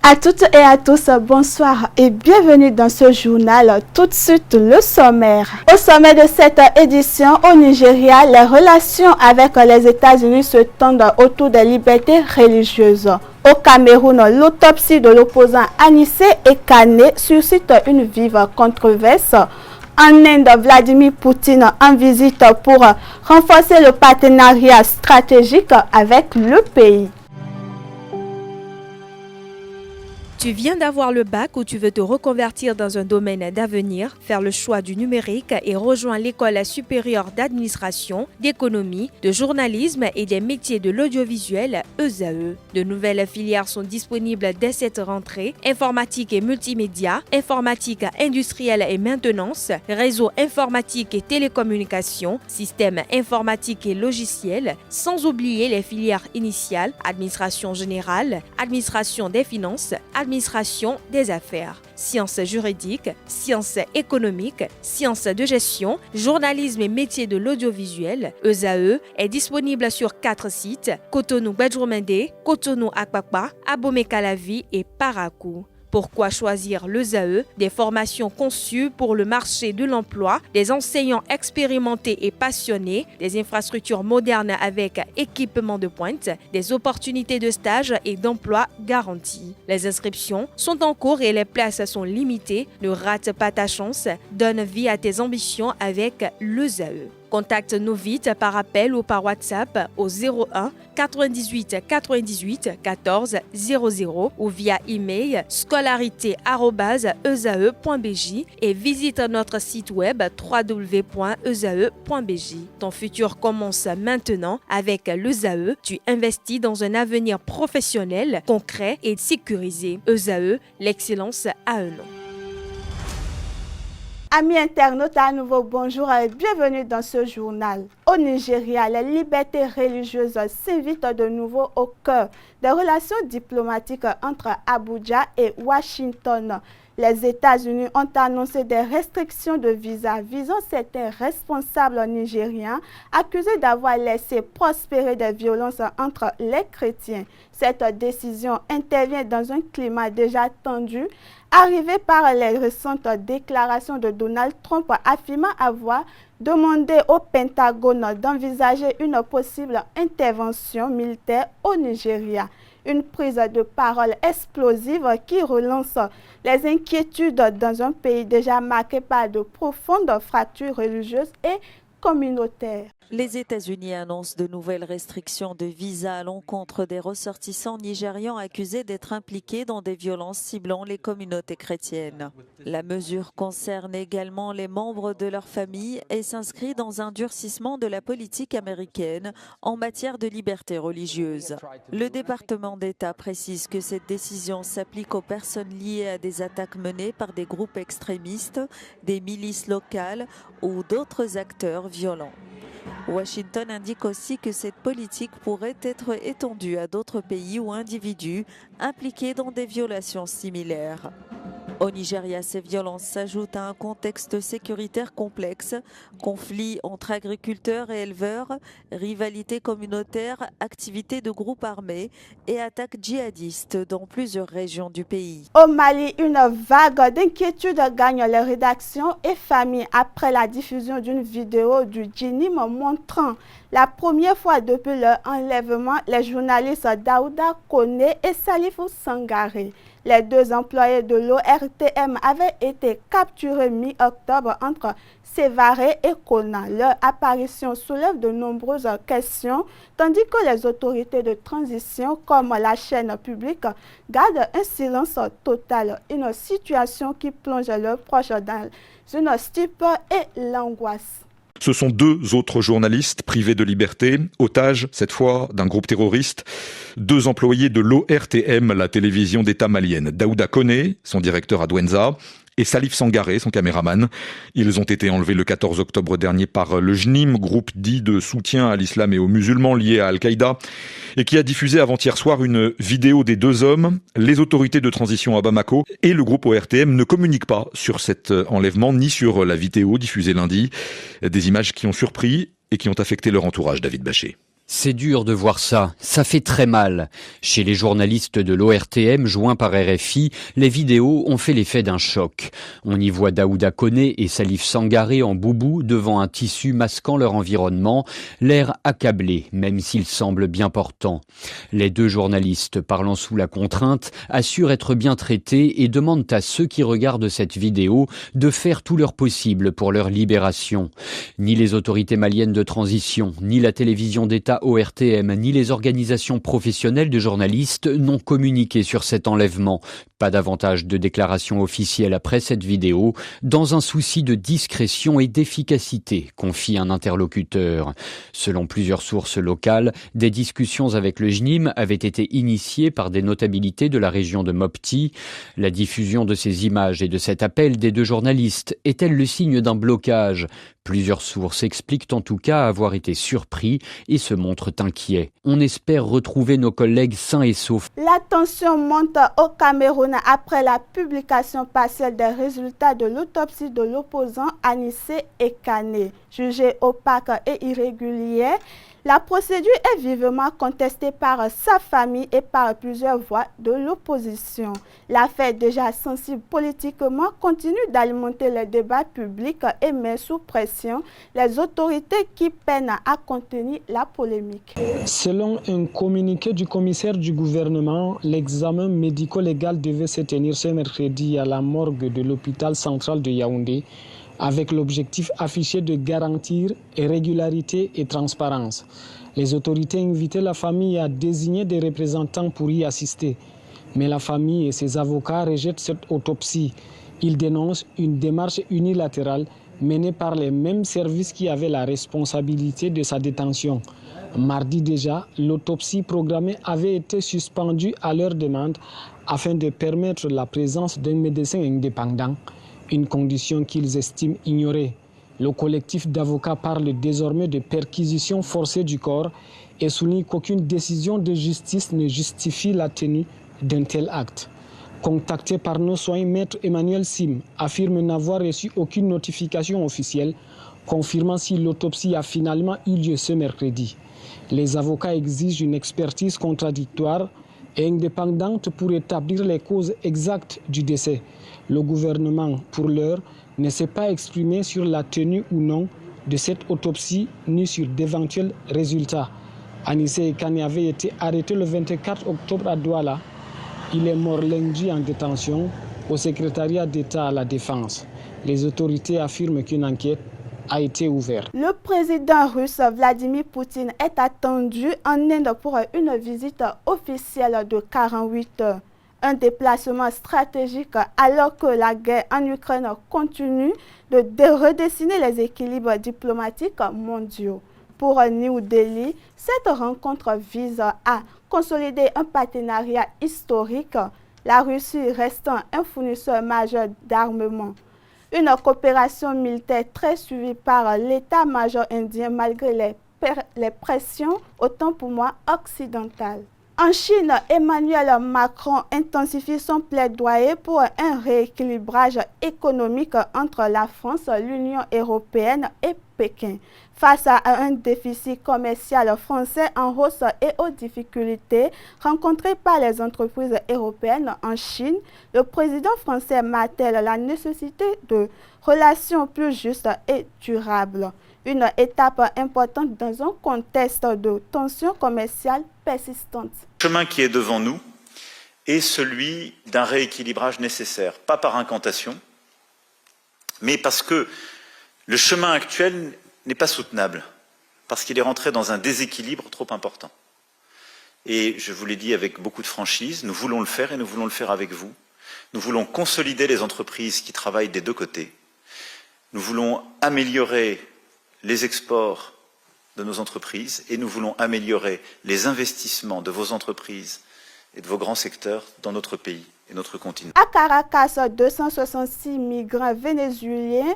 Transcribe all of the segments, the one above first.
À toutes et à tous, bonsoir et bienvenue dans ce journal. Tout de suite, le sommaire. Au sommet de cette édition, au Nigeria, les relations avec les États-Unis se tendent autour des libertés religieuses. Au Cameroun, l'autopsie de l'opposant Anissé Ekané suscite une vive controverse. En Inde, Vladimir Poutine en visite pour renforcer le partenariat stratégique avec le pays. Tu viens d'avoir le bac ou tu veux te reconvertir dans un domaine d'avenir, faire le choix du numérique et rejoindre l'école supérieure d'administration, d'économie, de journalisme et des métiers de l'audiovisuel ESAE. De nouvelles filières sont disponibles dès cette rentrée: informatique et multimédia, informatique industrielle et maintenance, réseau informatique et télécommunications, système informatique et logiciel, sans oublier les filières initiales: administration générale, administration des finances, administration des affaires, sciences juridiques, sciences économiques, sciences de gestion, journalisme et métiers de l'audiovisuel. ESAE est disponible sur 4 sites: Cotonou-Badjoumendé, Cotonou-Akpakpa, Abomey-Calavi et Parakou. Pourquoi choisir l'ESAE? Des formations conçues pour le marché de l'emploi, des enseignants expérimentés et passionnés, des infrastructures modernes avec équipement de pointe, des opportunités de stage et d'emploi garanties. Les inscriptions sont en cours et les places sont limitées. Ne rate pas ta chance, donne vie à tes ambitions avec l'ESAE. Contacte-nous vite par appel ou par WhatsApp au 01 98 98 14 00 ou via email scolarité@esae.bj et visite notre site web www.esae.bj. Ton futur commence maintenant avec l'ESAE. Tu investis dans un avenir professionnel, concret et sécurisé. ESAE, l'excellence à un nom. Amis internautes, à nouveau bonjour et bienvenue dans ce journal. Au Nigeria, les libertés religieuses s'invitent de nouveau au cœur des relations diplomatiques entre Abuja et Washington. Les États-Unis ont annoncé des restrictions de visa visant certains responsables nigériens accusés d'avoir laissé prospérer des violences entre les chrétiens. Cette décision intervient dans un climat déjà tendu, arrivé par les récentes déclarations de Donald Trump affirmant avoir demandé au Pentagone d'envisager une possible intervention militaire au Nigeria. Une prise de parole explosive qui relance les inquiétudes dans un pays déjà marqué par de profondes fractures religieuses et communautaires. Les États-Unis annoncent de nouvelles restrictions de visa à l'encontre des ressortissants nigérians accusés d'être impliqués dans des violences ciblant les communautés chrétiennes. La mesure concerne également les membres de leur famille et s'inscrit dans un durcissement de la politique américaine en matière de liberté religieuse. Le département d'État précise que cette décision s'applique aux personnes liées à des attaques menées par des groupes extrémistes, des milices locales ou d'autres acteurs violents. Washington indique aussi que cette politique pourrait être étendue à d'autres pays ou individus impliqués dans des violations similaires. Au Nigeria, ces violences s'ajoutent à un contexte sécuritaire complexe: conflits entre agriculteurs et éleveurs, rivalités communautaires, activités de groupes armés et attaques djihadistes dans plusieurs régions du pays. Au Mali, une vague d'inquiétude gagne les rédactions et familles après la diffusion d'une vidéo du Djinim montrant la première fois depuis leur enlèvement les journalistes Daouda Koné et Salifou Sangaré. Les deux employés de l'ORTM avaient été capturés mi-octobre entre Sévaré et Kona. Leur apparition soulève de nombreuses questions, tandis que les autorités de transition, comme la chaîne publique, gardent un silence total. Une situation qui plonge leurs proches dans une stupeur et l'angoisse. Ce sont 2 autres journalistes privés de liberté, otages cette fois d'un groupe terroriste, 2 employés de l'ORTM, la télévision d'État malienne. Daouda Koné, son directeur à Douentza, et Salif Sangaré, son caméraman. Ils ont été enlevés le 14 octobre dernier par le JNIM, groupe dit de soutien à l'islam et aux musulmans liés à Al-Qaïda, et qui a diffusé avant-hier soir une vidéo des 2 hommes. Les autorités de transition à Bamako et le groupe ORTM ne communiquent pas sur cet enlèvement ni sur la vidéo diffusée lundi. Des images qui ont surpris et qui ont affecté leur entourage, David Bachet. C'est dur de voir ça, ça fait très mal. Chez les journalistes de l'ORTM joints par RFI, les vidéos ont fait l'effet d'un choc. On y voit Daouda Koné et Salif Sangaré en boubou devant un tissu masquant leur environnement, l'air accablé, même s'il semble bien portant. Les deux journalistes, parlant sous la contrainte, assurent être bien traités et demandent à ceux qui regardent cette vidéo de faire tout leur possible pour leur libération. Ni les autorités maliennes de transition, ni la télévision d'État ORTM, ni les organisations professionnelles de journalistes n'ont communiqué sur cet enlèvement. Pas davantage de déclarations officielles après cette vidéo, dans un souci de discrétion et d'efficacité, confie un interlocuteur. Selon plusieurs sources locales, des discussions avec le JNIM avaient été initiées par des notabilités de la région de Mopti. La diffusion de ces images et de cet appel des deux journalistes est-elle le signe d'un blocage ? Plusieurs sources expliquent en tout cas avoir été surpris et se montrent inquiets. On espère retrouver nos collègues sains et saufs. La tension monte au Cameroun après la publication partielle des résultats de l'autopsie de l'opposant Anissé Ekane. Jugé opaque et irrégulier, la procédure est vivement contestée par sa famille et par plusieurs voix de l'opposition. L'affaire, déjà sensible politiquement, continue d'alimenter le débat public et met sous pression les autorités qui peinent à contenir la polémique. Selon un communiqué du commissaire du gouvernement, l'examen médico-légal devait se tenir ce mercredi à la morgue de l'hôpital central de Yaoundé, avec l'objectif affiché de garantir régularité et transparence. Les autorités invitaient la famille à désigner des représentants pour y assister. Mais la famille et ses avocats rejettent cette autopsie. Ils dénoncent une démarche unilatérale menée par les mêmes services qui avaient la responsabilité de sa détention. Mardi déjà, l'autopsie programmée avait été suspendue à leur demande afin de permettre la présence d'un médecin indépendant, une condition qu'ils estiment ignorée. Le collectif d'avocats parle désormais de perquisition forcée du corps et souligne qu'aucune décision de justice ne justifie la tenue d'un tel acte. Contacté par nos soins, Maître Emmanuel Sim affirme n'avoir reçu aucune notification officielle confirmant si l'autopsie a finalement eu lieu ce mercredi. Les avocats exigent une expertise contradictoire et indépendante pour établir les causes exactes du décès. Le gouvernement, pour l'heure, ne s'est pas exprimé sur la tenue ou non de cette autopsie ni sur d'éventuels résultats. Anissé Ekane avait été arrêté le 24 octobre à Douala. Il est mort lundi en détention au secrétariat d'État à la Défense. Les autorités affirment qu'une enquête a été ouverte. Le président russe Vladimir Poutine est attendu en Inde pour une visite officielle de 48 heures. Un déplacement stratégique alors que la guerre en Ukraine continue de redessiner les équilibres diplomatiques mondiaux. Pour New Delhi, cette rencontre vise à consolider un partenariat historique, la Russie restant un fournisseur majeur d'armement. Une coopération militaire très suivie par l'état-major indien malgré les pressions, autant pour moi, occidentales. En Chine, Emmanuel Macron intensifie son plaidoyer pour un rééquilibrage économique entre la France, l'Union européenne et Pékin. Face à un déficit commercial français en hausse et aux difficultés rencontrées par les entreprises européennes en Chine, le président français martèle la nécessité de relations plus justes et durables. Une étape importante dans un contexte de tensions commerciales persistantes. Le chemin qui est devant nous est celui d'un rééquilibrage nécessaire, pas par incantation, mais parce que le chemin actuel n'est pas soutenable, parce qu'il est rentré dans un déséquilibre trop important. Et je vous l'ai dit avec beaucoup de franchise, nous voulons le faire et nous voulons le faire avec vous. Nous voulons consolider les entreprises qui travaillent des deux côtés. Nous voulons améliorer les exports de nos entreprises et nous voulons améliorer les investissements de vos entreprises et de vos grands secteurs dans notre pays et notre continent. À Caracas, 266 migrants vénézuéliens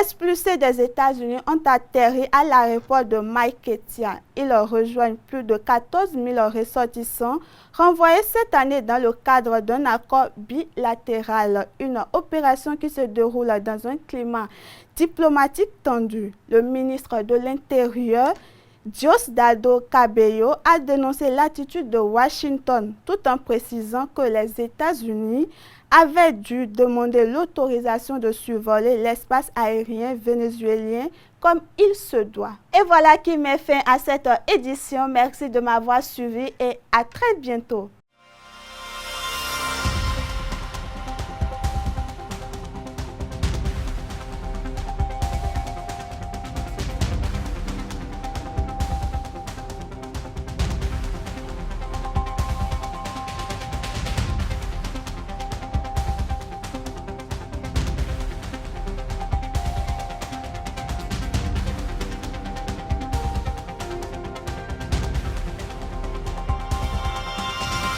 expulsés des États-Unis ont atterri à l'aéroport de Maiquetía. Ils rejoignent plus de 14 000 ressortissants renvoyés cette année dans le cadre d'un accord bilatéral. Une opération qui se déroule dans un climat diplomatique tendu. Le ministre de l'Intérieur Diosdado Cabello a dénoncé l'attitude de Washington tout en précisant que les États-Unis avaient dû demander l'autorisation de survoler l'espace aérien vénézuélien comme il se doit. Et voilà qui met fin à cette édition. Merci de m'avoir suivi et à très bientôt.